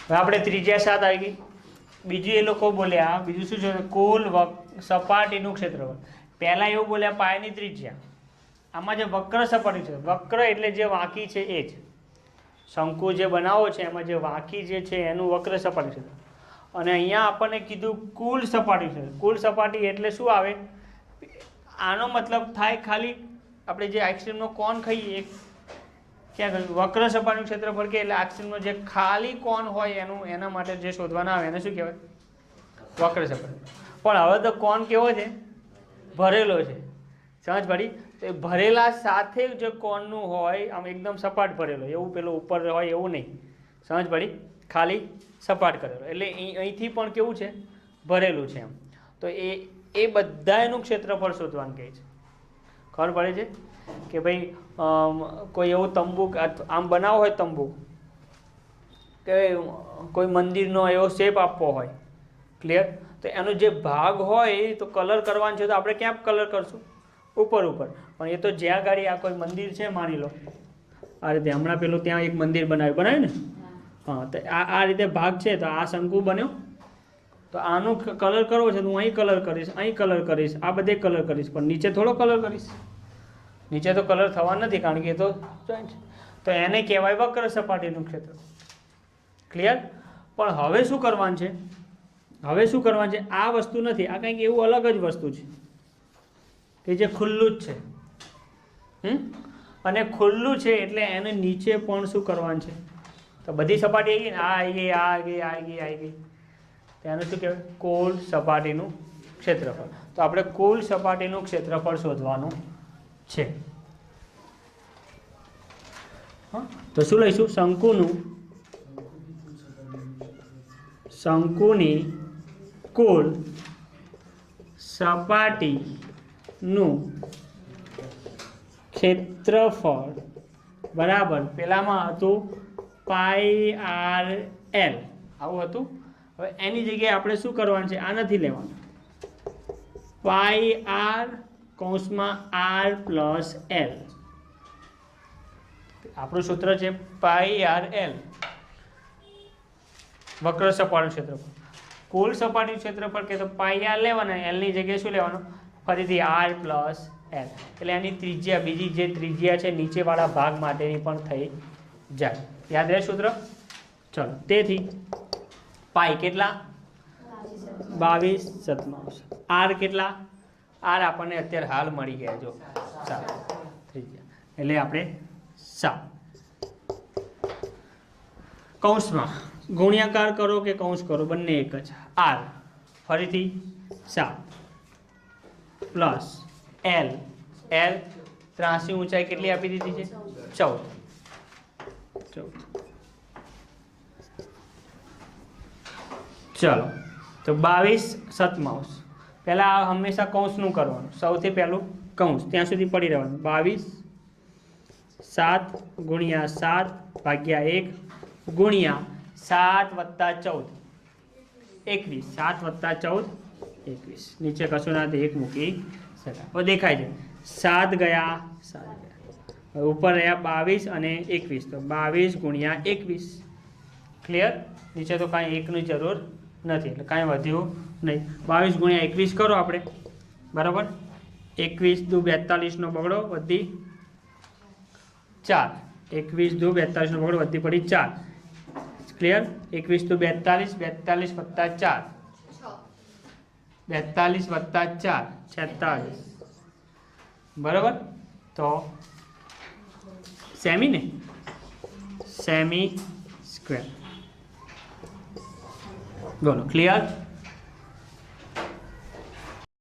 હવે આપણે ત્રિજ્યા 7 આવી ગઈ. બીજું એ લોકો બોલ્યા, બીજું શું છે, કુલ સપાટીનું ક્ષેત્રફળ. પહેલાં એવું બોલ્યા પાયાની ત્રિજ્યા. આમાં જે વક્ર સપાટી છે, વક્ર એટલે જે વાંકી છે એ જ. શંકુ જે બનાવો છે એમાં જે વાંકી જે છે એનું વક્ર સપાટી છે. અને અહીંયા આપણને કીધું કુલ સપાટી છે. કુલ સપાટી એટલે શું આવે? આનો મતલબ થાય ખાલી આપણે જે આઈસ્ક્રીમનો કોન ખાઈએ ક્યાં ગયું? વક્ર સપાટીનું ક્ષેત્રફળ કે એટલે આઈસ્ક્રીમનો જે ખાલી કોન હોય એના માટે જે શોધવાના આવે એને શું કહેવાય? વક્ર સપાટી. પણ હવે તો કોન કેવો છે? ભરેલો છે. સમજ પડી? તો ભરેલા સાથે જે કોનનું હોય આમ એકદમ સપાટ ભરેલો, એવું પેલો ઉપર હોય એવું નહીં. સમજ પડી? ખાલી સપાટ કરેલો એટલે અહીંથી પણ કેવું છે? ભરેલું છે એમ. તો એ બધા એનું ક્ષેત્રફળ શોધવાનું કહે છે. ખબર પડે છે કે ભાઈ કોઈ એવું તંબુ આમ બનાવવો હોય, તંબુ કે કોઈ મંદિરનો એવો શેપ આપવો હોય, ક્લિયર? તો એનો જે ભાગ હોય તો કલર કરવાનો છે તો આપણે ક્યાં કલર કરશું? ઉપર. પણ એ તો જ્યાં ગાડી આ કોઈ મંદિર છે માની લો આ રીતે, હમણાં પેલું ત્યાં એક મંદિર બનાવ્યું ને, હા, તો આ રીતે ભાગ છે. તો આ શંકુ બન્યો, તો આનો કલર કરવો છે તો હું અહીં કલર કરીશ, અહીં કલર કરીશ, આ બધે કલર કરીશ, પણ નીચે થોડો કલર કરીશ. નીચે તો કલર થવા નથી કારણ કે એ તો જોઈન્ટ છે. તો એને કહેવાય વક્ર સપાટીનું ક્ષેત્ર. ક્લિયર? પણ હવે શું કરવાનું છે? હવે શું કરવાનું છે? આ વસ્તુ નથી, આ કંઈક એવું અલગ જ વસ્તુ છે કે જે ખુલ્લું જ છે. અને ખુલ્લું છે એટલે એને નીચે પણ શું કરવાનું છે? તો બધી સપાટી આવી ગઈ ને, આ આવી ગઈ. તો એનું શું કહેવાય? કુલ સપાટીનું ક્ષેત્રફળ. તો આપણે કુલ સપાટીનું ક્ષેત્રફળ શોધવાનું છે. તો શું લઈશું? શંકુની કુલ સપાટીનું ક્ષેત્રફળ બરાબર પેલામાં હતું πr_l, આવું હતું. હવે એની જગ્યાએ આપણે શું કરવાનું છે? આ નથી લેવાનું. πr r+l આપણું સૂત્ર છે πr_l, વક્ર સપાટીનું ક્ષેત્રફળ. કુલ સપાટીનું ક્ષેત્રફળ કે તો πr લેવાના, l ની જગ્યાએ શું લેવાનું? ફરીથી r+l. એટલે એની ત્રિજ્યા, બીજી જે ત્રિજ્યા છે નીચેવાળા ભાગ માટેની પણ થઈ જાય. યાદ રહે સૂત્ર? ચલો, તેથી પાઈ કેટલા? 22/7. r કેટલા? r આપણને અત્યારે હાલ મળી ગયા, જો 7 ત્રિજ્યા, એટલે આપણે 7. કૌંસમાં ગુણ્યાકાર કરો કે કૌંસ કરો બંને એક જ. r ફરીથી 7 પ્લસ l. ત્રાસી ઊંચાઈ કેટલી આપી દીધી છે? 14. ચલો, તો 22/7. પહેલાં હંમેશા કૌંસનું કરવાનું. સૌથી પહેલું કૌંસ, ત્યાં સુધી પડી રહેવાનું. 22 7 × 7 ભાગ્યા 1 ગુણ્યા 7 + 14 21. 7 + 14 21. નીચે કશું ના 1 મૂકી શકાય. હવે દેખાય છે 7 ગયા 7 ગયા. ઉપર રહ્યા 22 અને 21, તો 22 × 21. ક્લિયર? નીચે તો કાંઈ 1ની જરૂર નથી એટલે કાંઈ વધ્યું નહીં. 22 × 21 કરો આપણે, બરાબર? 21 દુ 42 નો બગડો વધી 4. 21 દુ 42 નો બગડો વધી પડી 4. ક્લિયર? 21 દુ 42, 42 + 4 42 + 4 46. બરાબર? તો સેમી ને, સેમી સ્ક્વેર. બોલો, ક્લિયર?